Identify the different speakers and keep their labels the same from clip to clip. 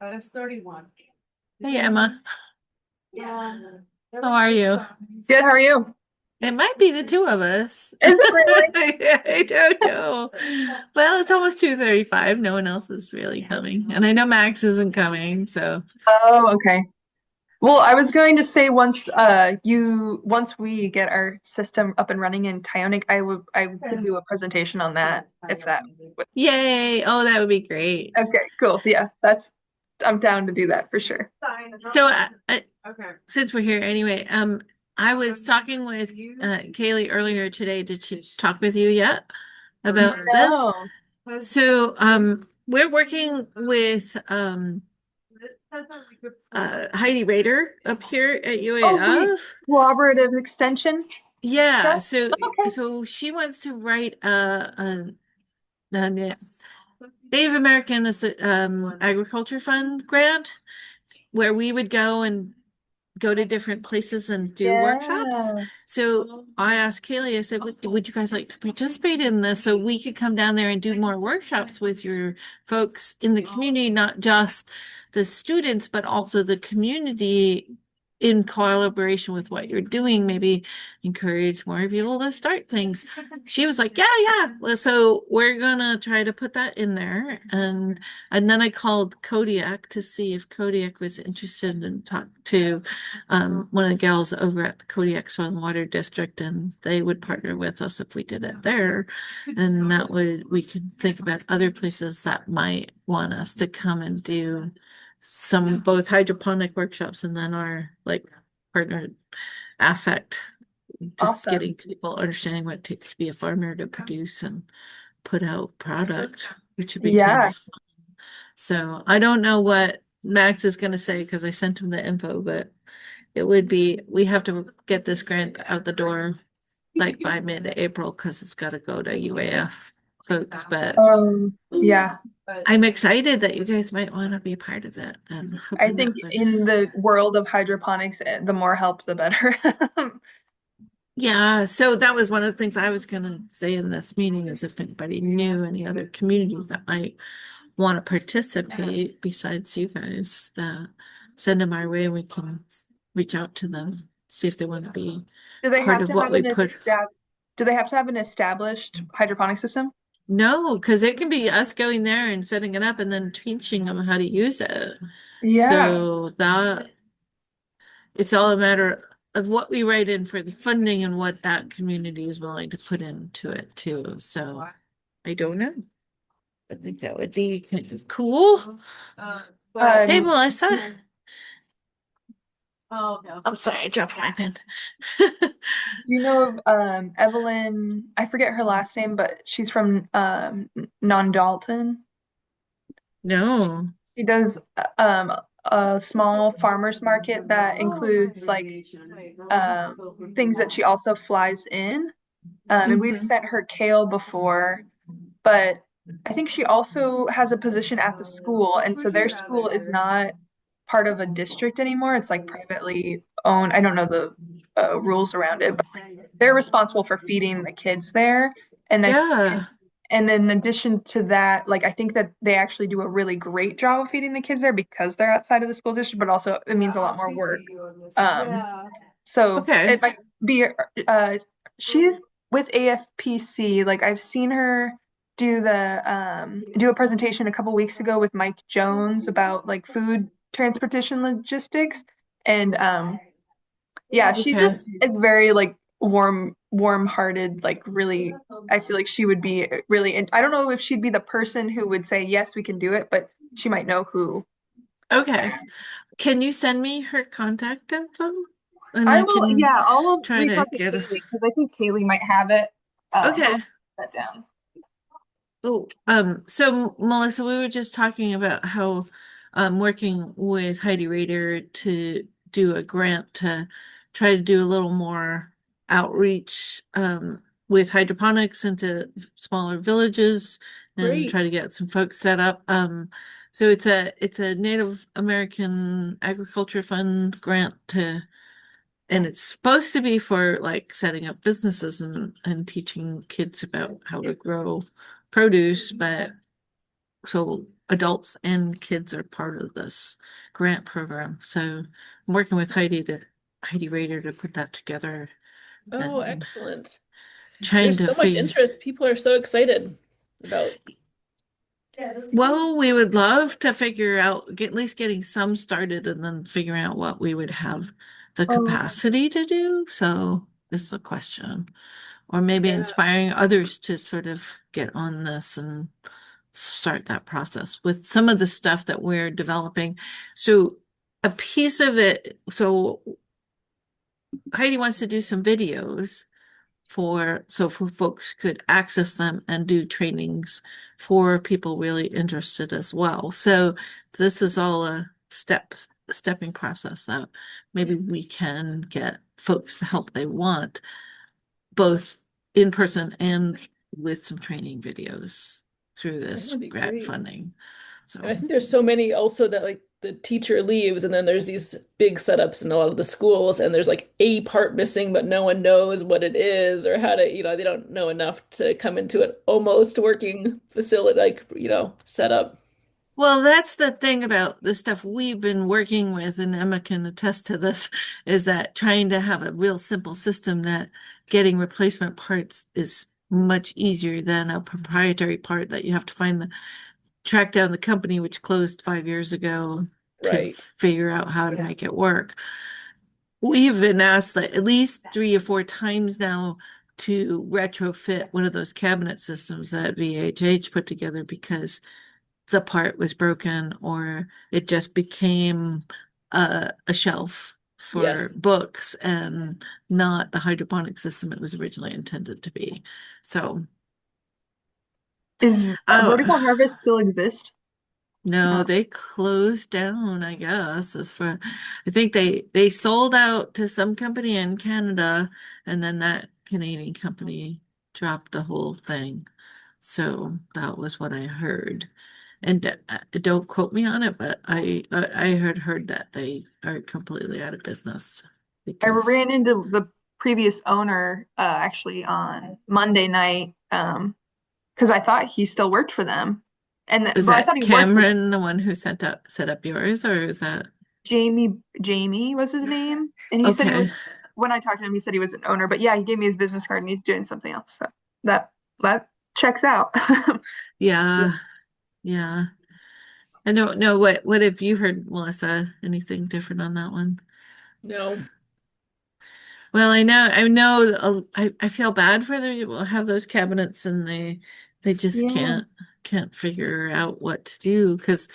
Speaker 1: That's 31.
Speaker 2: Hey Emma,
Speaker 1: Yeah.
Speaker 2: how are you?
Speaker 3: Good, how are you?
Speaker 2: It might be the two of us.
Speaker 3: Is it really?
Speaker 2: I don't know. Well, it's almost 2:35. No one else is really coming. And I know Max isn't coming, so
Speaker 3: Oh, okay. Well, I was going to say once we get our system up and running in Tionic, I could do a presentation on that if that would.
Speaker 2: yay. Oh, that would be great.
Speaker 3: Okay, cool. Yeah, that's I'm down to do that for sure.
Speaker 2: So
Speaker 1: Okay.
Speaker 2: since we're here anyway, I was talking with Kaylee earlier today. Did she talk with you yet about this?
Speaker 3: No.
Speaker 2: So we're working with Heidi Rader up here at
Speaker 3: Oh, wait.
Speaker 2: UAF.
Speaker 3: Cooperative extension
Speaker 2: Yeah,
Speaker 3: stuff?
Speaker 2: so
Speaker 3: Okay.
Speaker 2: so she wants to write a Native American Agriculture Fund grant where we would go and go to different places and do workshops.
Speaker 3: Yeah.
Speaker 2: So I asked Kaylee, I said, would you guys like to participate in this so we could come down there and do more workshops with your folks in the community, not just the students, but also the community in collaboration with what you're doing, maybe encourage more people to start things. She was like, yeah, yeah. Well, so we're gonna try to put that in there. And then I called Kodiak to see if Kodiak was interested in talk to one of the gals over at the Kodiak Soil and Water District, and they would partner with us if we did it there. And that would, we could think about other places that might want us to come and do some both hydroponic workshops and then our like partner affect, just
Speaker 3: Awesome.
Speaker 2: getting people understanding what it takes to be a farmer to produce and put out product, which would be kind
Speaker 3: Yeah.
Speaker 2: of fun. So I don't know what Max is going to say because I sent him the info, but it would be, we have to get this grant out the door like by mid-April because it's got to go to UAF folks. But
Speaker 3: Yeah.
Speaker 2: I'm excited that you guys might want to be a part of it and
Speaker 3: I
Speaker 2: hoping that
Speaker 3: think
Speaker 2: would.
Speaker 3: in the world of hydroponics, the more help, the better.
Speaker 2: Yeah, so that was one of the things I was going to say in this meeting is if anybody knew any other communities that might want to participate besides you guys, that send them our way and we can reach out to them, see if they want to be
Speaker 3: Do they
Speaker 2: part
Speaker 3: have
Speaker 2: of
Speaker 3: to
Speaker 2: what
Speaker 3: have
Speaker 2: we
Speaker 3: an
Speaker 2: put.
Speaker 3: do they have to have an established hydroponic system?
Speaker 2: No, because it can be us going there and setting it up and then teaching them how to use it.
Speaker 3: Yeah.
Speaker 2: So that it's all a matter of what we write in for the funding and what that community is willing to put into it too. So I don't know. I think that would be kind of cool. Hey,
Speaker 3: Um,
Speaker 2: Melissa.
Speaker 1: Oh, no.
Speaker 2: I'm sorry, I dropped my pen.
Speaker 3: do you know of Evelyn? I forget her last name, but she's from Non-Dalton.
Speaker 2: No.
Speaker 3: She does a small farmers market that includes like things that she also flies in. And we've
Speaker 2: Mhm.
Speaker 3: sent her kale before, but I think she also has a position at the school, and so their school is not part of a district anymore. It's like privately owned. I don't know the rules around it, but they're responsible for feeding the kids there. And I
Speaker 2: Yeah.
Speaker 3: and in addition to that, like I think that they actually do a really great job of feeding the kids there because they're outside of the school district, but also it
Speaker 1: Yeah,
Speaker 3: means a lot
Speaker 1: I'll
Speaker 3: more
Speaker 1: CC
Speaker 3: work.
Speaker 1: you on this.
Speaker 3: Um,
Speaker 1: Yeah.
Speaker 3: so
Speaker 2: Okay.
Speaker 3: it might be she's with AFPC. Like I've seen her do a presentation a couple weeks ago with Mike Jones about like food transportation logistics. And yeah, she
Speaker 2: Okay.
Speaker 3: just is very like warm-hearted, like really I feel like she would be really I don't know if she'd be the person who would say yes, we can do it, but she might know who.
Speaker 2: Okay. Can you send me her contact info? And
Speaker 3: I
Speaker 2: I
Speaker 3: will,
Speaker 2: can
Speaker 3: yeah, I'll
Speaker 2: try
Speaker 3: reach
Speaker 2: to
Speaker 3: out to
Speaker 2: get a.
Speaker 3: Kaylee because I think Kaylee might have it. But I'll
Speaker 2: Okay.
Speaker 3: put that down.
Speaker 2: Oh, so Melissa, we were just talking about how working with Heidi Rader to do a grant to try to do a little more outreach with hydroponics into smaller villages and
Speaker 3: Great.
Speaker 2: try to get some folks set up. So it's a Native American Agriculture Fund grant to, and it's supposed to be for like setting up businesses and teaching kids about how to grow produce, but so adults and kids are part of this grant program. So I'm working with Heidi Rader to put that together
Speaker 4: Oh,
Speaker 2: and
Speaker 4: excellent.
Speaker 2: trying
Speaker 4: There's
Speaker 2: to
Speaker 4: so much
Speaker 2: figure.
Speaker 4: interest. People are so excited about.
Speaker 2: Well, we would love to figure out, at least getting some started and then figuring out what we would have the
Speaker 3: Oh,
Speaker 2: capacity to do. So it's a question. Or maybe
Speaker 4: Yeah.
Speaker 2: inspiring others to sort of get on this and start that process with some of the stuff that we're developing. So a piece of it, so Heidi wants to do some videos for folks could access them and do trainings for people really interested as well. So this is all a stepping process that maybe we can get folks the help they want, both in person and with some training videos through
Speaker 4: That
Speaker 2: this
Speaker 4: would be
Speaker 2: grant
Speaker 4: great.
Speaker 2: funding.
Speaker 4: And I
Speaker 2: So,
Speaker 4: think there's so many also that like the teacher leaves and then there's these big setups in a lot of the schools and there's like a part missing, but no one knows what it is or how to, they don't know enough to come into an almost working facility, like, setup.
Speaker 2: well, that's the thing about the stuff we've been working with, and Emma can attest to this, is that trying to have a real simple system that getting replacement parts is much easier than a proprietary part that you have to track down the company which closed 5 years ago to
Speaker 4: Right.
Speaker 2: figure out how to make it work. We've been asked like at least 3 or 4 times now to retrofit one of those cabinet systems that VHH put together because the part was broken or it just became a shelf for
Speaker 4: Yes.
Speaker 2: books and not the hydroponic system it was originally intended to be. So,
Speaker 3: is
Speaker 2: oh,
Speaker 3: Vertical Harvest still exist?
Speaker 2: no,
Speaker 3: No.
Speaker 2: they closed down, I guess. I think they sold out to some company in Canada, and then that Canadian company dropped the whole thing. So that was what I heard. And don't quote me on it, but I had heard that they are completely out of business
Speaker 3: I
Speaker 2: because
Speaker 3: ran into the previous owner actually on Monday night because I thought he still worked for them.
Speaker 2: is
Speaker 3: Well, I thought
Speaker 2: that
Speaker 3: he worked for them.
Speaker 2: Cameron the one who set up yours, or is that
Speaker 3: Jamie was his name. And he said he
Speaker 2: okay?
Speaker 3: was, when I talked to him, he said he was an owner. But yeah, he gave me his business card and he's doing something else. So that that checks out. Yeah.
Speaker 2: Yeah, yeah. I don't know what have you heard, Melissa? Anything different on that one?
Speaker 4: No.
Speaker 2: Well, I feel bad for the people who have those cabinets and they just
Speaker 3: Yeah.
Speaker 2: can't figure out what to do because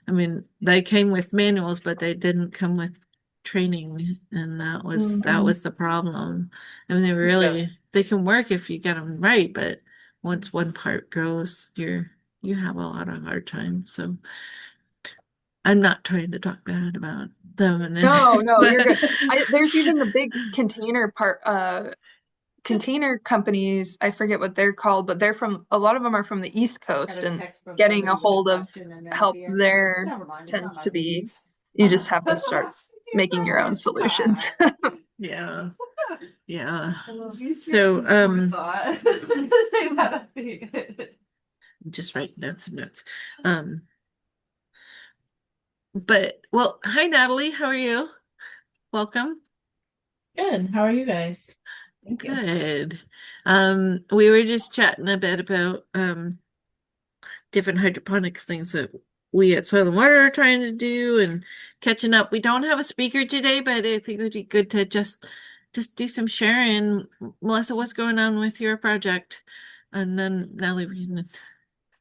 Speaker 2: I mean they came with manuals, but they didn't come with training, and that
Speaker 3: Mhm.
Speaker 2: was the problem. I mean
Speaker 4: Yeah.
Speaker 2: they can work if you get them right, but once one part goes, you have a lot of hard time. So I'm not trying to talk bad about them and
Speaker 3: No, no, you're
Speaker 2: but
Speaker 3: good. There's even the big container companies, I forget what they're called, but they're from a lot of them are from the East
Speaker 1: Got
Speaker 3: Coast,
Speaker 1: a
Speaker 3: and
Speaker 1: text from
Speaker 3: getting a
Speaker 1: somebody with a
Speaker 3: hold of
Speaker 1: question and then at
Speaker 3: help
Speaker 1: the end she goes,
Speaker 3: there
Speaker 1: never mind, it's not
Speaker 3: tends
Speaker 1: my
Speaker 3: to be
Speaker 1: business.
Speaker 3: you just have to start
Speaker 1: You're
Speaker 3: making your own
Speaker 1: fine, it's
Speaker 3: solutions.
Speaker 1: fine.
Speaker 2: yeah. Yeah.
Speaker 1: I love you.
Speaker 2: So,
Speaker 1: Thought. Say that.
Speaker 2: just writing down some notes. Um, but well, hi Natalie, how are you? Welcome.
Speaker 5: Good. How are you guys? Thank you.
Speaker 2: Good. We were just chatting a bit about different hydroponics things that we at Soil and Water are trying to do and catching up. We don't have a speaker today, but I think it would be good to just do some sharing. Melissa, what's going on with your project? And then Natalie, we can,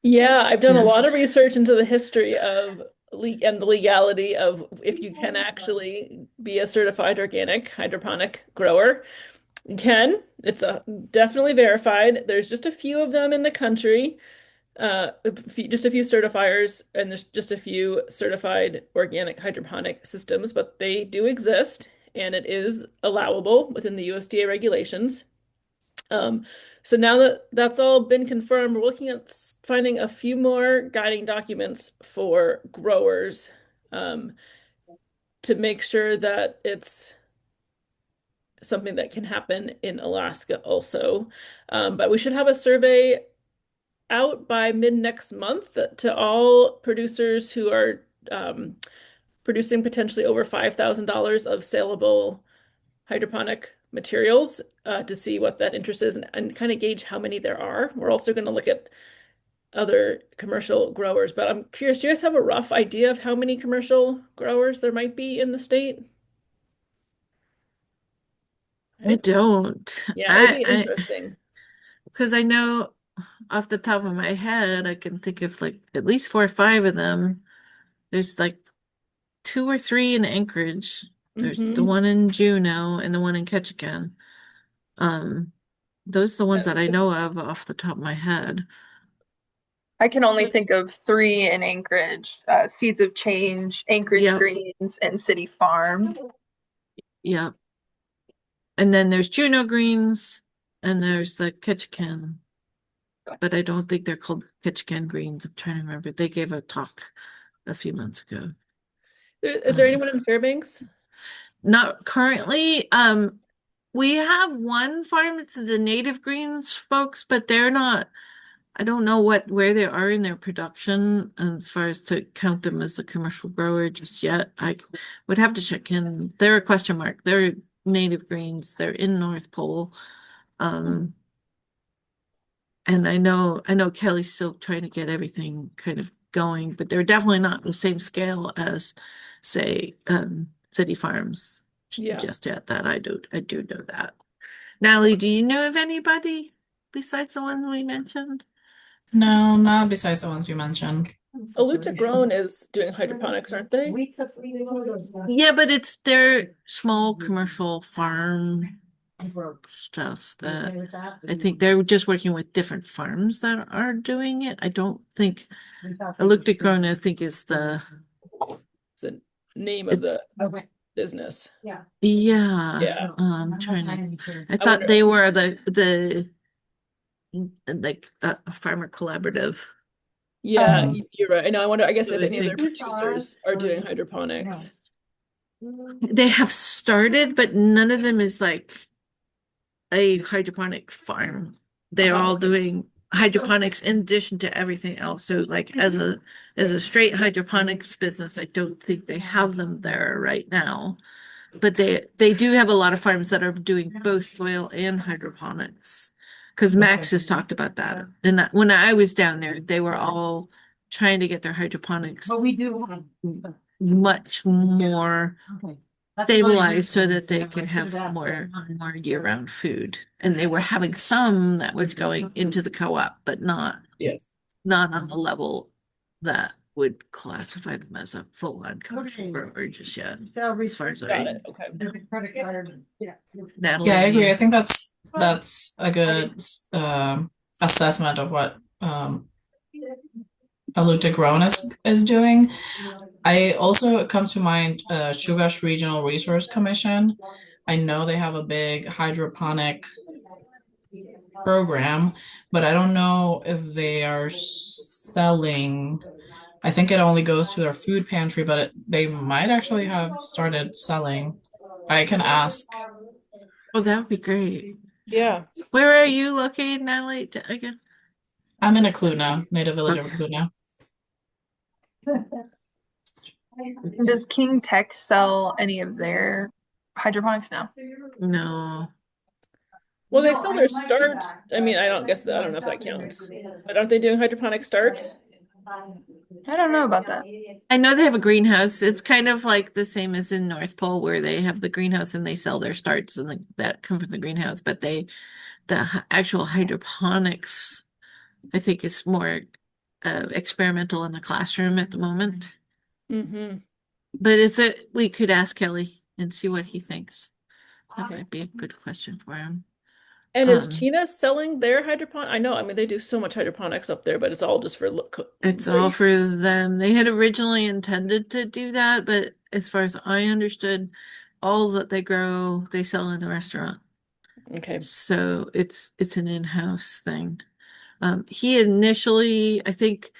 Speaker 4: Yeah, I've done a
Speaker 2: yeah.
Speaker 4: lot of research into the history of and the legality of if you can actually be a certified organic hydroponic grower. You can. It's definitely verified. There's just a few of them in the country, just a few certifiers, and there's just a few certified organic hydroponic systems, but they do exist, and it is allowable within the USDA regulations. Um, so now that that's all been confirmed, we're looking at finding a few more guiding documents for growers, um, to make sure that it's something that can happen in Alaska also. But we should have a survey out by mid next month to all producers who are producing potentially over $5,000 of saleable hydroponic materials to see what that interest is and kind of gauge how many there are. We're also going to look at other commercial growers, but I'm curious, do you guys have a rough idea of how many commercial growers there might be in the state?
Speaker 2: I don't.
Speaker 4: Yeah, it would be interesting.
Speaker 2: Because I know off the top of my head, I can think of like at least 4 or 5 of them. There's like 2 or 3 in Anchorage. There's the one in Juneau and the one in Ketchikan. Those are the ones that I know of off the top of my head.
Speaker 3: I can only think of 3 in Anchorage, Seeds of Change, Anchorage
Speaker 2: Yep.
Speaker 3: Greens, and City Farm.
Speaker 2: Yeah. And then there's Juneau Greens and there's the Ketchikan. But I don't think they're called Ketchikan Greens. I'm trying to remember. They gave a talk a few months ago.
Speaker 4: Is there anyone in Fairbanks?
Speaker 2: Not currently. We have one farm. It's the Native Greens folks, but they're not. I don't know where they are in their production as far as to count them as a commercial grower just yet. I would have to check in. They're a question mark. They're Native Greens. They're in North Pole. And I know Kelly's still trying to get everything kind of going, but they're definitely not the same scale as, say, City Farms just yet. That I do know that. Natalie, do you know of anybody besides the one we mentioned?
Speaker 5: No, not besides the ones you mentioned.
Speaker 4: Aluta Grown is doing hydroponics, aren't they?
Speaker 2: Yeah, but it's their small commercial farm stuff that I think they're just working with different farms that are doing it. I don't think Aluta Grown, I think, is the
Speaker 4: name of the business.
Speaker 2: Yeah.
Speaker 4: I'm
Speaker 2: trying to. I thought they were the like a farmer collaborative.
Speaker 4: Yeah, you're right. And I wonder, I guess,
Speaker 2: So
Speaker 4: if
Speaker 2: I
Speaker 4: any of their
Speaker 2: think-
Speaker 4: producers are doing hydroponics.
Speaker 2: They have started, but none of them is like a hydroponic farm. They're all doing hydroponics in addition to everything else. So like as a straight hydroponics business, I don't think they have them there right now. But they do have a lot of farms that are doing both soil and hydroponics. Because Max has talked about that. And when I was down there, they were all trying to get their hydroponics
Speaker 1: But we do have.
Speaker 2: much more
Speaker 1: Okay.
Speaker 2: stabilized so that they can have more year-round food. And they were having some that was going into the co-op, but not on the level that would classify them as a full-on commercial grower just yet. As far as
Speaker 4: Got it. Okay.
Speaker 2: Natalie,
Speaker 5: Yeah, I agree. I think that's a good assessment of what Aluta Grown is doing. I also it comes to mind Shugash Regional Resource Commission. I know they have a big hydroponic program, but I don't know if they are selling. I think it only goes to their food pantry, but they might actually have started selling. I can ask.
Speaker 2: Oh, that would be great.
Speaker 4: Yeah.
Speaker 2: Where are you located, Natalie, again?
Speaker 5: I'm in Akluna, native village of Akluna.
Speaker 3: Does King Tech sell any of their hydroponics now?
Speaker 2: No.
Speaker 4: Well, they sell their starts. I mean, I don't know if that counts. But aren't they doing hydroponic starts?
Speaker 3: I don't know about that.
Speaker 2: I know they have a greenhouse. It's kind of like the same as in North Pole where they have the greenhouse and they sell their starts and that come from the greenhouse. But the actual hydroponics, I think, is more experimental in the classroom at the moment.
Speaker 4: Mm-hmm.
Speaker 2: But we could ask Kelly and see what he thinks. That might be a good question for him.
Speaker 4: And is China selling their hydroponic? I know, I mean, they do so much hydroponics up there, but it's all just for
Speaker 2: It's all for them. They had originally intended to do that, but as far as I understood, all that they grow, they sell in the restaurant.
Speaker 4: Okay.
Speaker 2: So it's an in-house thing. He initially, I think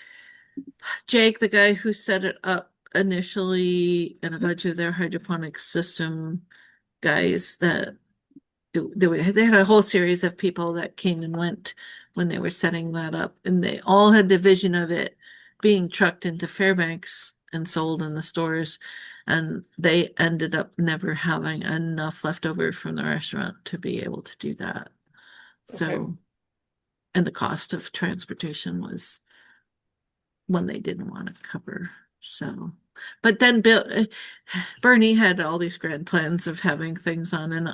Speaker 2: Jake, the guy who set it up initially, and a bunch of their hydroponic system guys they had a whole series of people that came and went when they were setting that up, and they all had the vision of it being trucked into Fairbanks and sold in the stores, and they ended up never having enough left over from the restaurant to be able to do that. So,
Speaker 4: Okay.
Speaker 2: and the cost of transportation was one they didn't want to cover. So, but then Bernie had all these grand plans of having things on, and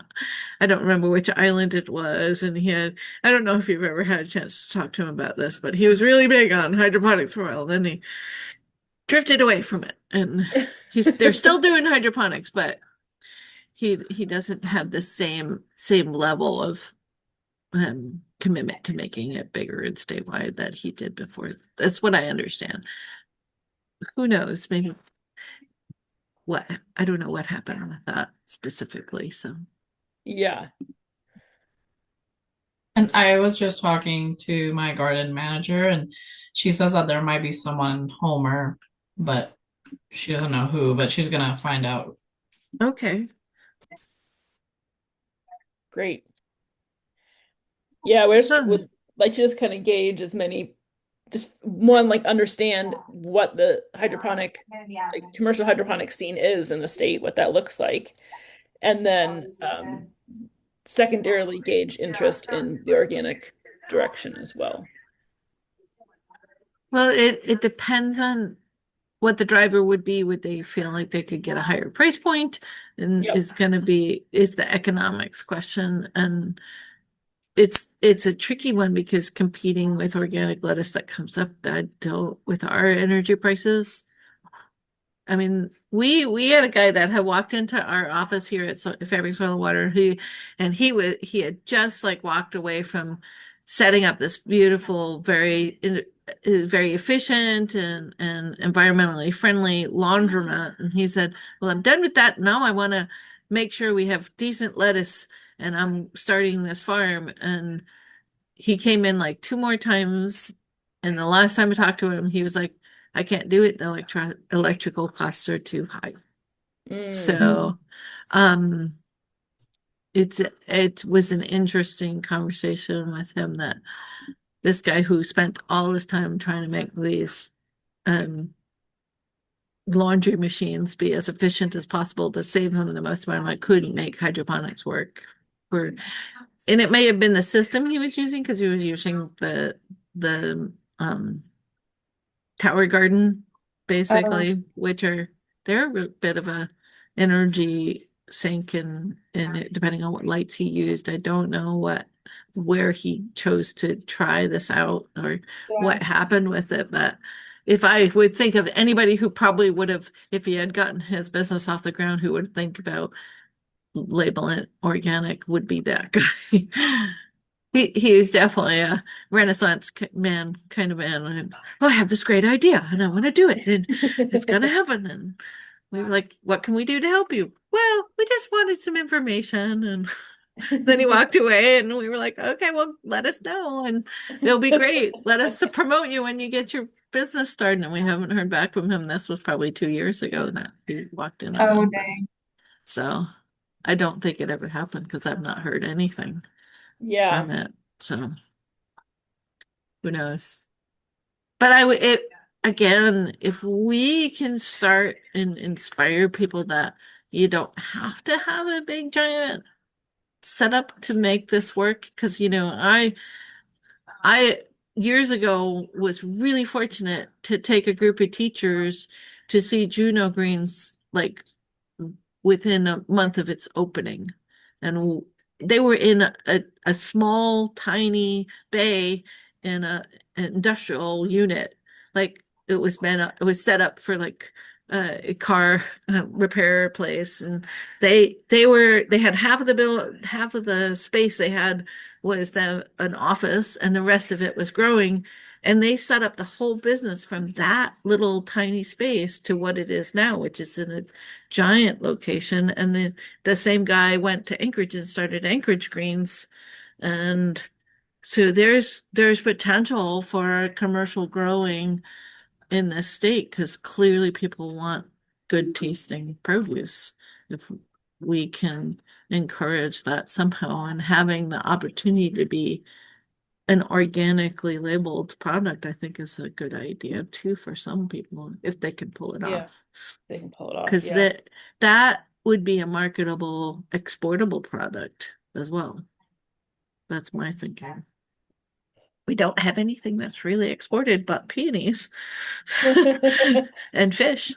Speaker 2: I don't remember which island it was. And I don't know if you've ever had a chance to talk to him about this, but he was really big on hydroponics for a while. Then he drifted away from it, and they're still doing hydroponics, but he doesn't have the same level of commitment to making it bigger and statewide that he did before. That's what I understand. Who knows? Maybe I don't know what happened with that specifically. So
Speaker 4: Yeah.
Speaker 5: And I was just talking to my garden manager, and she says that there might be someone in Homer, but she doesn't know who, but she's gonna find out.
Speaker 2: okay.
Speaker 4: Great. Yeah, we just
Speaker 2: Hmm.
Speaker 4: would like to just kind of gauge as many, just one, like understand what the hydroponic, like commercial hydroponic scene is in the state, what that looks like. And then secondarily gauge interest in the organic direction as well.
Speaker 2: Well, it depends on what the driver would be. Would they feel like they could get a higher price point? And
Speaker 4: Yep.
Speaker 2: is the economics question. And it's a tricky one because competing with organic lettuce that comes up that don't with our energy prices. I mean, we had a guy that had walked into our office here at Fairbanks Soil and Water. He had just like walked away from setting up this beautiful, very efficient and environmentally friendly laundromat. And he said, "Well, I'm done with that. Now I want to make sure we have decent lettuce, and I'm starting this farm." And he came in like two more times, and the last time I talked to him, he was like, "I can't do it. The electrical costs are too high."
Speaker 4: Mm.
Speaker 2: So, it was an interesting conversation with him that this guy who spent all his time trying to make these um laundry machines be as efficient as possible to save him the most amount of money couldn't make hydroponics work for, and it may have been the system he was using because he was using the tower garden basically, which they're a bit of a energy sink in it, depending on what lights he used. I don't know where he chose to try this out or what happened with it, but if I would think of anybody who probably would have, if he had gotten his business off the ground, who would think about labeling it organic, would be that guy. He was definitely a Renaissance man, kind of man. And, oh, I have this great idea and I want to do it and it's gonna happen. And we were like, "What can we do to help you?" "Well, we just wanted some information." And then he walked away and we were like, "Okay, well, let us know and it'll be great. Let us promote you when you get your business started." And we haven't heard back from him. This was probably 2 years ago that he walked in on
Speaker 3: Oh,
Speaker 2: us.
Speaker 3: dang.
Speaker 2: So I don't think it ever happened because I've not heard anything
Speaker 4: Yeah.
Speaker 2: from it. So who knows? But I would it again, if we can start and inspire people that you don't have to have a big giant setup to make this work. Because I years ago was really fortunate to take a group of teachers to see Juno Greens like within a month of its opening. And they were in a small, tiny bay in an industrial unit. Like it was set up for like a car repair place. And they had half of the space they had was an office, and the rest of it was growing. And they set up the whole business from that little tiny space to what it is now, which is in a giant location. And the same guy went to Anchorage and started Anchorage Greens. And so there's potential for commercial growing in this state because clearly people want good tasting produce. If we can encourage that somehow and having the opportunity to be an organically labeled product, I think is a good idea too for some people if they can pull it
Speaker 4: Yeah.
Speaker 2: off.
Speaker 4: They can pull it off.
Speaker 2: Because
Speaker 4: Yeah.
Speaker 2: that would be a marketable, exportable product as well. That's my thinking. We don't have anything that's really exported but peonies and fish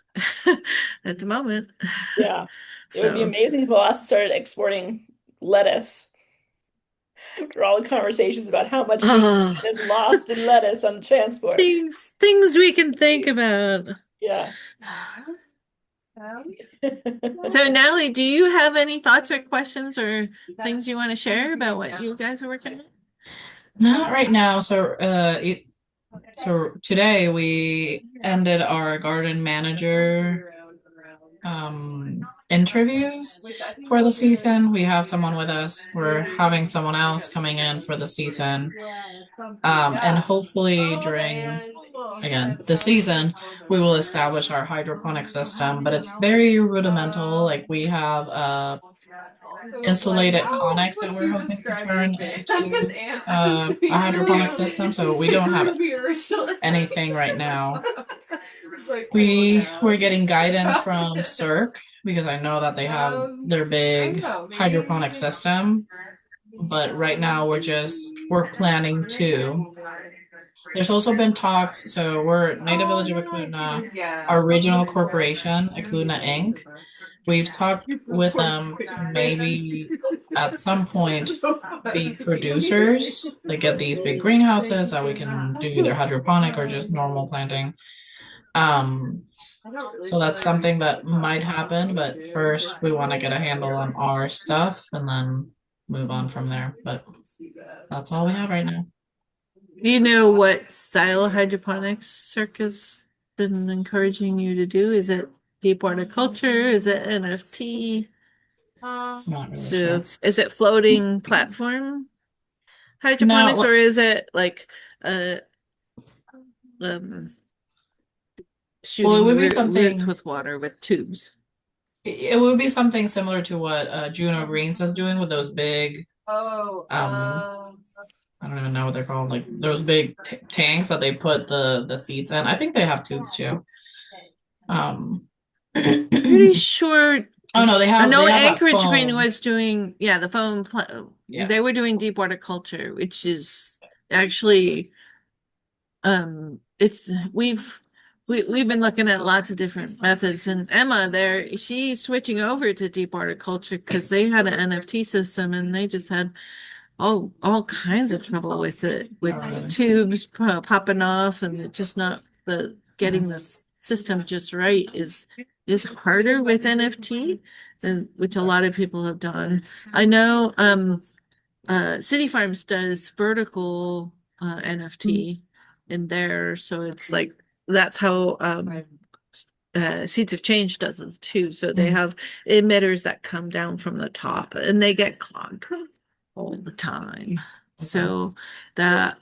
Speaker 2: at the moment.
Speaker 4: Yeah. It would be
Speaker 2: So,
Speaker 4: amazing if Alaska started exporting lettuce. After all the conversations about how much the
Speaker 2: oh,
Speaker 4: is lost in lettuce on the transport.
Speaker 2: things we can think about.
Speaker 4: Yeah.
Speaker 2: So, Natalie, do you have any thoughts or questions or things you want to share about what you guys are working on?
Speaker 5: Not right now. So today we ended our garden manager interviews for the season. We have someone with us. We're having someone else coming in for the season. And hopefully during again the season we will establish our hydroponic system, but it's very rudimental. Like we have a insulated conic that we're hoping to turn into a hydroponic system, so we don't have anything right now. We're getting guidance from Cirque because I know that they have their big hydroponic system, but right now we're planning to. There's also been talks, so we're Native Village of Acuna, our regional corporation, Acuna Inc. We've talked with them to maybe at some point be producers, like get these big greenhouses that we can do either hydroponic or just normal planting. So that's something that might happen, but first we want to get a handle on our stuff and then move on from there. But that's all we have right now.
Speaker 2: Do you know what style of hydroponics Cirque has been encouraging you to do? Is it deep water culture? Is it NFT?
Speaker 5: Not really
Speaker 2: So,
Speaker 5: sure.
Speaker 2: is it floating platform hydroponics,
Speaker 5: No,
Speaker 2: or is it like um
Speaker 5: well, it
Speaker 2: shooting
Speaker 5: would be
Speaker 2: roots
Speaker 5: something.
Speaker 2: with water with tubes?
Speaker 5: It would be something similar to what Juno Greens is doing with those big. I don't even know what they're called. Like those big tanks that they put the seeds in. I think they have tubes too.
Speaker 2: Pretty sure.
Speaker 5: Oh no,
Speaker 2: I know
Speaker 5: they have that
Speaker 2: Anchorage Green
Speaker 5: foam.
Speaker 2: was doing, yeah, the foam.
Speaker 5: Yeah.
Speaker 2: They were doing deep water culture, which is actually, it's we've been looking at lots of different methods, and Emma there, she's switching over to deep water culture because they had an NFT system and they just had all kinds of trouble with it, with
Speaker 5: Oh, really?
Speaker 2: tubes popping off, and it just not the getting the system just right is harder with NFT, which a lot of people have done. I know City Farms does vertical NFT in there, so it's like that's how Seeds of Change does it too. So they have emitters that come down from the top and they get clogged all the time. So that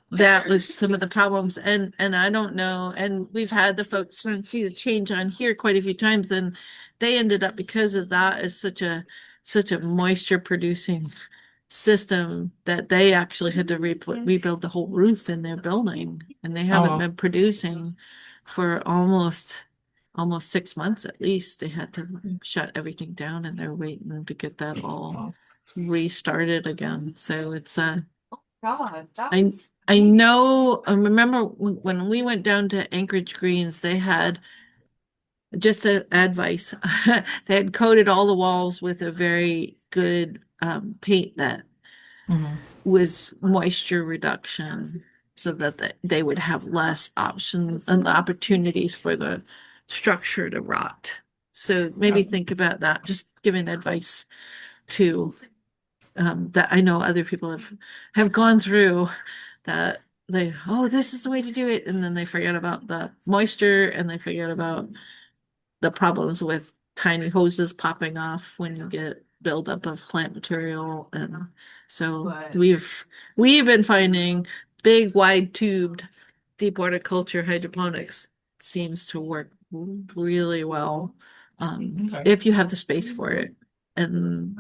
Speaker 2: was some of the problems, and I don't know, and we've had the folks from Seeds of Change on here quite a few times, and they ended up, because of that, as such a moisture producing system, that they actually had to rebuild the whole roof in their building, and they haven't
Speaker 5: wow.
Speaker 2: been producing for almost 6 months at least. They had to shut everything down, and they're waiting to get that all restarted again. So it's I know, I remember when we went down to Anchorage Greens, they had just advice. They had coated all the walls with a very good paint that was moisture reduction, so that they would have less options and opportunities for the structure to rot. So maybe think about that, just giving advice to that I know other people have gone through, that this is the way to do it, and then they forget about the moisture and they forget about the problems with tiny hoses popping off when you get buildup of plant material. And so we've been finding big wide tubed deep water culture hydroponics seems to work really well if you have the space for it. And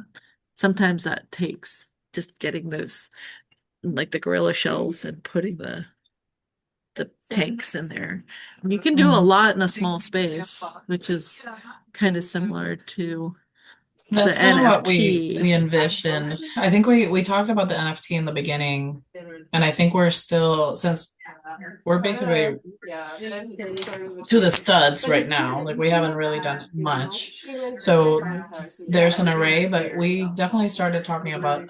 Speaker 2: sometimes that takes just getting like the gorilla shelves and putting the tanks in there. And you can do a lot in a small space, which is kind of similar to
Speaker 5: That's
Speaker 2: the
Speaker 5: kind of what we
Speaker 2: NFT.
Speaker 5: envisioned. I think we talked about the NFT in the beginning, and I think we're still, since we're basically to the studs right now, like we haven't really done much. So there's an array, but we definitely started talking about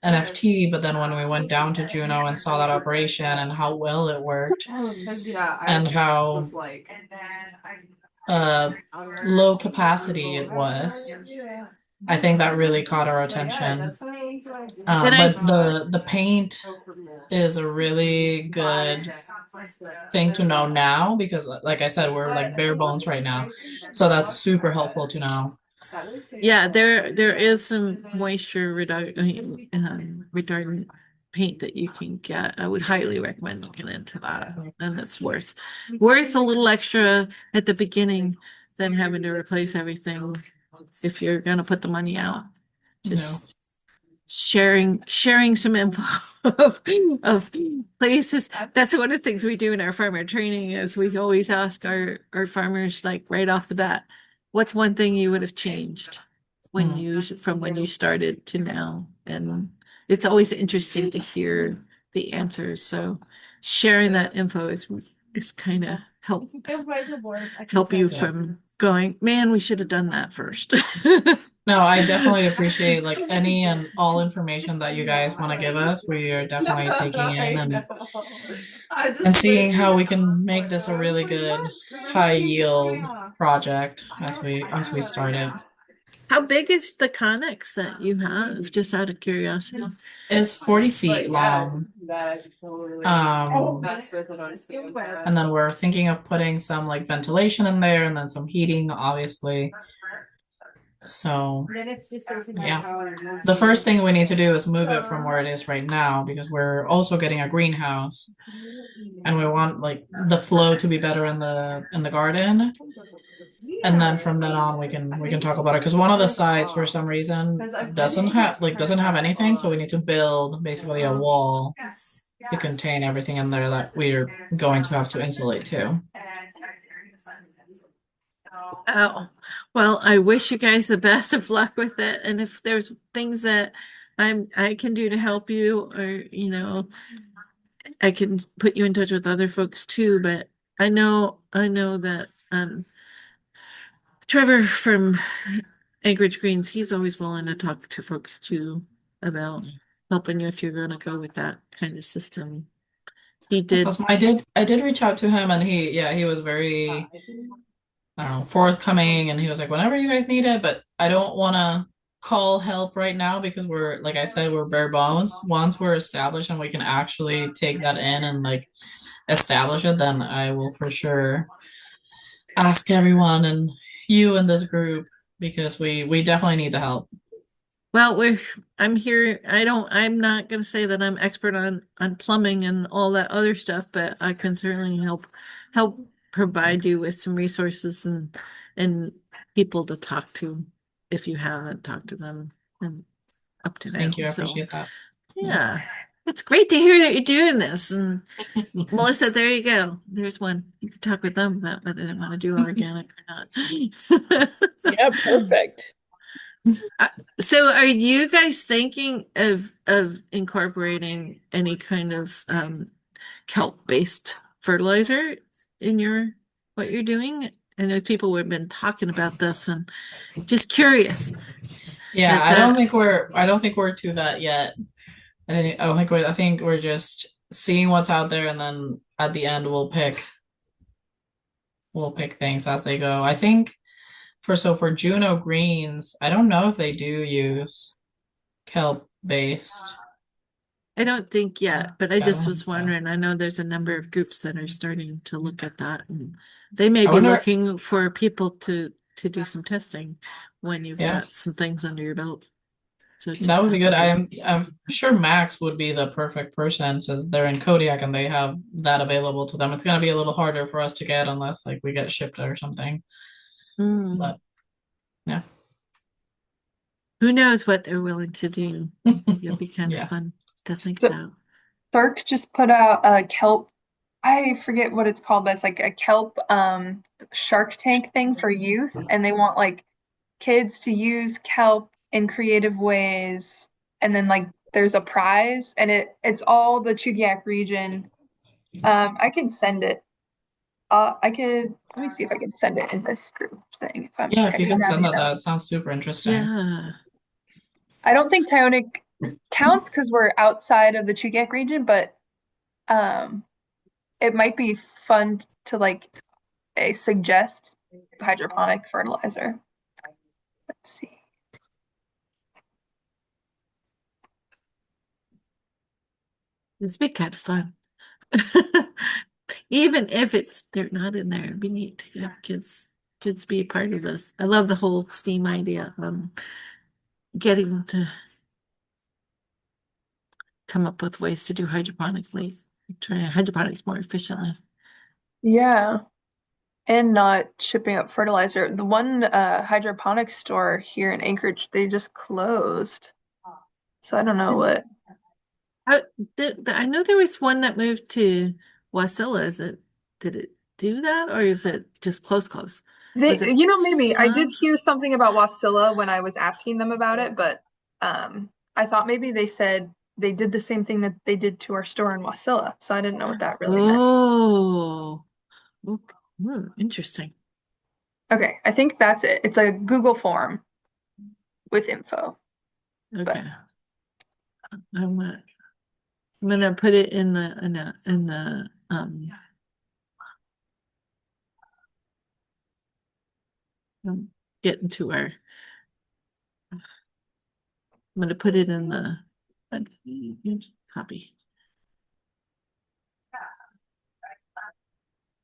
Speaker 5: NFT. But then when we went down to Juneau and saw that operation and how well it worked and how low capacity it was, I think that really caught our attention.
Speaker 2: And
Speaker 5: But the paint is a really good thing to know now because, like I said, we're like bare bones right now, so that's super helpful to know.
Speaker 2: Yeah, there is some moisture retardant paint that you can get. I would highly recommend looking into that, and it's worth a little extra at the beginning than having to replace everything if you're gonna put the money out. Just sharing some info of places. That's one of the things we do in our farmer training is we always ask our farmers like right off the bat, what's one thing you would have changed when from when you started to now? And it's always interesting to hear the answers. So sharing that info is kind of help you from going, man, we should have done that first.
Speaker 5: No, I definitely appreciate like any and all information that you guys want to give us. We are definitely taking in and seeing how we can make this a really good high yield project as we start it.
Speaker 2: How big is the conics that you have, just out of curiosity?
Speaker 5: It's 40 feet long. And then we're thinking of putting some like ventilation in there and then some heating, obviously. So yeah, the first thing we need to do is move it from where it is right now because we're also getting a greenhouse and we want like the flow to be better in the garden. And then from then on we can talk about it because one of the sides for some reason doesn't have anything, so we need to build basically a wall to contain everything in there that we're going to have to insulate too.
Speaker 2: Oh, well, I wish you guys the best of luck with it. And if there's things that I can do to help you, or I can put you in touch with other folks too. But I know that Trevor from Anchorage Greens, he's always willing to talk to folks too about helping you if you're going to go with that kind of system. He did.
Speaker 5: Awesome. I did reach out to him and he was very I don't know, forthcoming, and he was like, whenever you guys need it, but I don't want to call help right now because we're, like I said, we're bare bones. Once we're established and we can actually take that in and like establish it, then I will for sure ask everyone and you in this group because we definitely need the help.
Speaker 2: Well, I'm here. I'm not going to say that I'm expert on plumbing and all that other stuff, but I can certainly help provide you with some resources and people to talk to if you haven't talked to them and up to now.
Speaker 5: Thank you. I
Speaker 2: So,
Speaker 5: appreciate that.
Speaker 2: yeah. It's great to hear that you're doing this. And Melissa, there you go. There's one. You can talk with them about whether they want to do organic or not.
Speaker 4: Yeah, perfect.
Speaker 2: So are you guys thinking of incorporating any kind of kelp-based fertilizer in what you're doing? And there's people who have been talking about this and just curious.
Speaker 5: Yeah, I don't think we're to that yet. I think we're just seeing what's out there and then at the end we'll pick things as they go. I think for Juneau greens, I don't know if they do use kelp based.
Speaker 2: I don't think yet, but I just was
Speaker 5: so.
Speaker 2: wondering. I know there's a number of groups that are starting to look at that, and they may be
Speaker 5: wonder-
Speaker 2: looking for people to do some testing when you've
Speaker 5: Yeah.
Speaker 2: got some things under your belt. So
Speaker 5: That would be good. I'm sure Max would be the perfect person since they're in Kodiak and they have that available to them. It's gonna be a little harder for us to get unless like we get shipped or something. But yeah.
Speaker 2: Who knows what they're willing to do? It'll be kind
Speaker 5: Yeah.
Speaker 2: of fun to think
Speaker 3: So-
Speaker 2: about.
Speaker 3: Cirque just put out a kelp. I forget what it's called, but it's like a kelp Shark Tank thing for youth, and they want like kids to use kelp in creative ways, and then like there's a prize, and it's all the Chugiak region. I can send it. I could let me see if I can send it in this group thing if I'm
Speaker 5: Yeah, if you can send
Speaker 3: snapping it
Speaker 5: that,
Speaker 3: up.
Speaker 5: that sounds super interesting.
Speaker 2: Yeah.
Speaker 3: I don't think Tyonek counts because we're outside of the Chugiak region, but it might be fun to like suggest hydroponic fertilizer. Let's see.
Speaker 2: It's be kind of fun. Even if they're not in there, it'd be neat to have kids be a part of this. I love the whole STEAM idea. Getting them to come up with ways to do hydroponically, try hydroponics more efficiently.
Speaker 3: Yeah. And not shipping up fertilizer. The one hydroponics store here in Anchorage, they just closed. So I don't know what.
Speaker 2: I know there was one that moved to Wasilla. Did it do that, or is it just close? Was it
Speaker 3: Maybe I did
Speaker 2: some?
Speaker 3: hear something about Wasilla when I was asking them about it, but I thought maybe they said they did the same thing that they did to our store in Wasilla. So I didn't know what that really meant.
Speaker 2: Oh, okay. Interesting.
Speaker 3: Okay, I think that's it. It's a Google form with info.
Speaker 2: Okay. I'm gonna put it in the getting to our I'm gonna put it in the copy.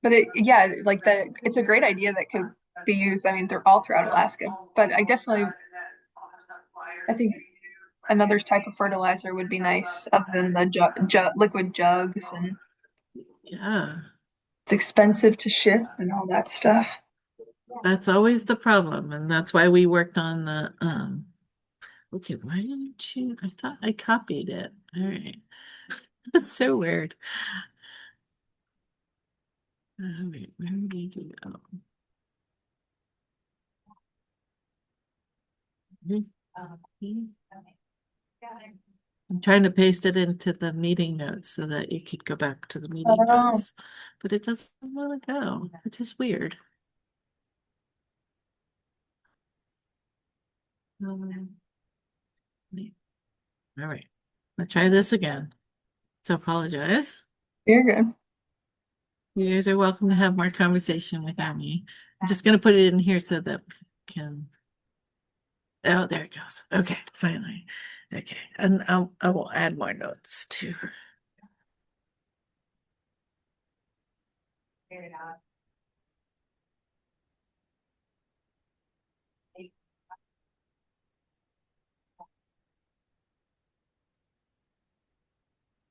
Speaker 3: But it's a great idea that could be used. I mean, they're all throughout Alaska, but I think another type of fertilizer would be nice other than the liquid jugs, and
Speaker 2: Yeah,
Speaker 3: it's expensive to ship and all that stuff.
Speaker 2: that's always the problem, and that's why we worked on the okay, why didn't you? I thought I copied it. All right. That's so weird. Wait, where did you go? I'm trying to paste it into the meeting notes so that you could go back to the meeting
Speaker 3: Oh.
Speaker 2: notes, but it doesn't want to go, which is weird. All right, I'll try this again. So apologize.
Speaker 3: You're good.
Speaker 2: You guys are welcome to have more conversation without me. I'm just gonna put it in here so that we can. Oh, there it goes. Okay, finally. Okay, and I will add more notes too.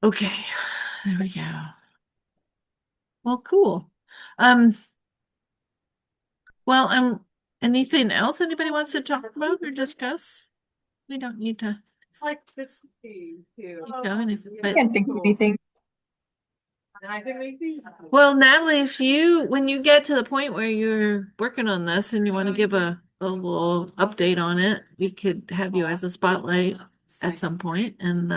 Speaker 2: Okay, there we go. Well, cool. Um, well, anything else anybody wants to talk about or discuss? We don't need to
Speaker 1: It's like this too.
Speaker 2: keep going if,
Speaker 3: I
Speaker 2: but
Speaker 3: can't think of anything.
Speaker 1: And I think maybe.
Speaker 2: well, Natalie, when you get to the point where you're working on this and you want to give a little update on it, we could have you as a spotlight at some point. And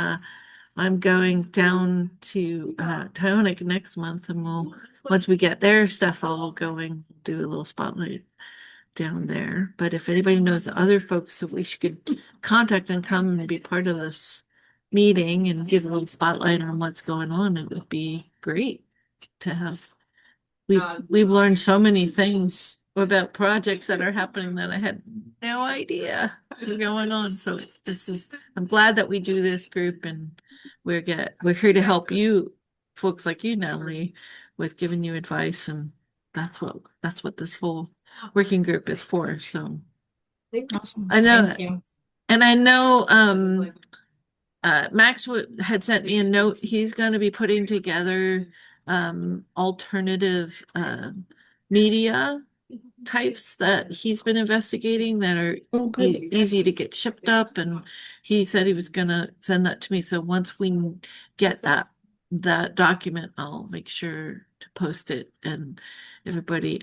Speaker 2: I'm going down to Tyonek next month, and once we get their stuff all going, do a little spotlight down there. But if anybody knows the other folks that we should contact and come and be part of this meeting and give a little spotlight on what's going on, it would be great to have. We've learned so many things about projects that are happening that I had no idea were going on. So I'm glad that we do this group, and we're here to help you folks like you, Natalie, with giving you advice, and that's what this whole working group is for. So
Speaker 5: Awesome.
Speaker 2: I know
Speaker 5: Thank you.
Speaker 2: and I know Max had sent me a note. He's going to be putting together alternative media types that he's been investigating that are
Speaker 5: Oh, good.
Speaker 2: easy to get shipped up, and he said he was going to send that to me. So once we get that that document, I'll make sure to post it, and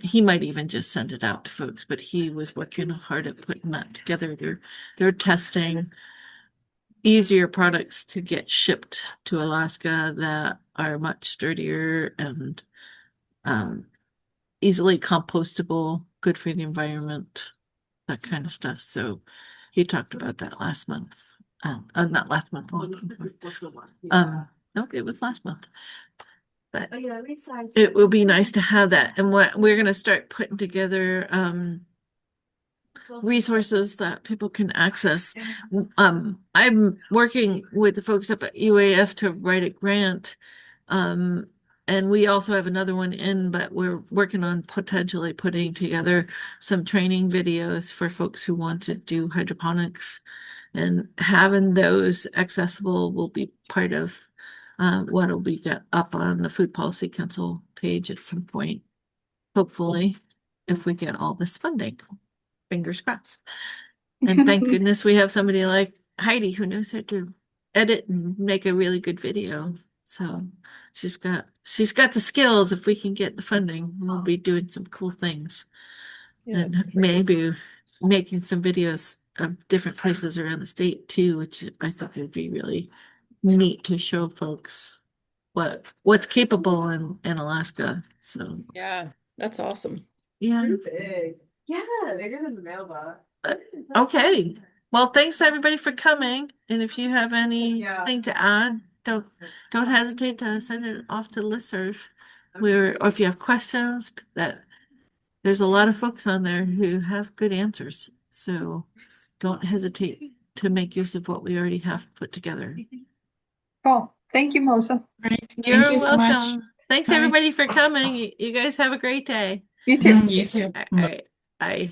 Speaker 2: he might even just send it out to folks, but he was working hard at putting that together. They're testing easier products to get shipped to Alaska that are much sturdier and easily compostable, good for the environment, that kind of stuff. So he talked about that last month. Not last month. No, it was last month. But it will be nice to have that. And what we're going to start putting together resources that people can access. I'm working with the folks up at UAF to write a grant. And we also have another one in, but we're working on potentially putting together some training videos for folks who want to do hydroponics, and having those accessible will be part of what will be up on the Food Policy Council page at some point, hopefully, if we get all this funding. Fingers crossed. And thank goodness we have somebody like Heidi who knows how to edit and make a really good video. So she's got the skills. If we can get the funding, we'll be doing some cool things.
Speaker 4: Yeah.
Speaker 2: And maybe making some videos of different places around the state too, which I think would be really neat to show folks what's capable in Alaska. So
Speaker 4: Yeah, that's awesome.
Speaker 2: yeah.
Speaker 1: Pretty big. Yeah, bigger than the mailbox.
Speaker 2: Okay. Well, thanks everybody for coming. And if you have anything to add, don't hesitate to send it off to listserv. Or if you have questions, that there's a lot of folks on there who have good answers. So don't hesitate to make use of what we already have put together.
Speaker 3: Cool. Thank you, Melissa.
Speaker 5: Great.
Speaker 2: You're
Speaker 5: Thank you so much.
Speaker 2: welcome. Thanks
Speaker 5: Bye.
Speaker 2: everybody for coming. You guys have a great day.
Speaker 3: You too.
Speaker 5: You too.
Speaker 2: All right. Bye.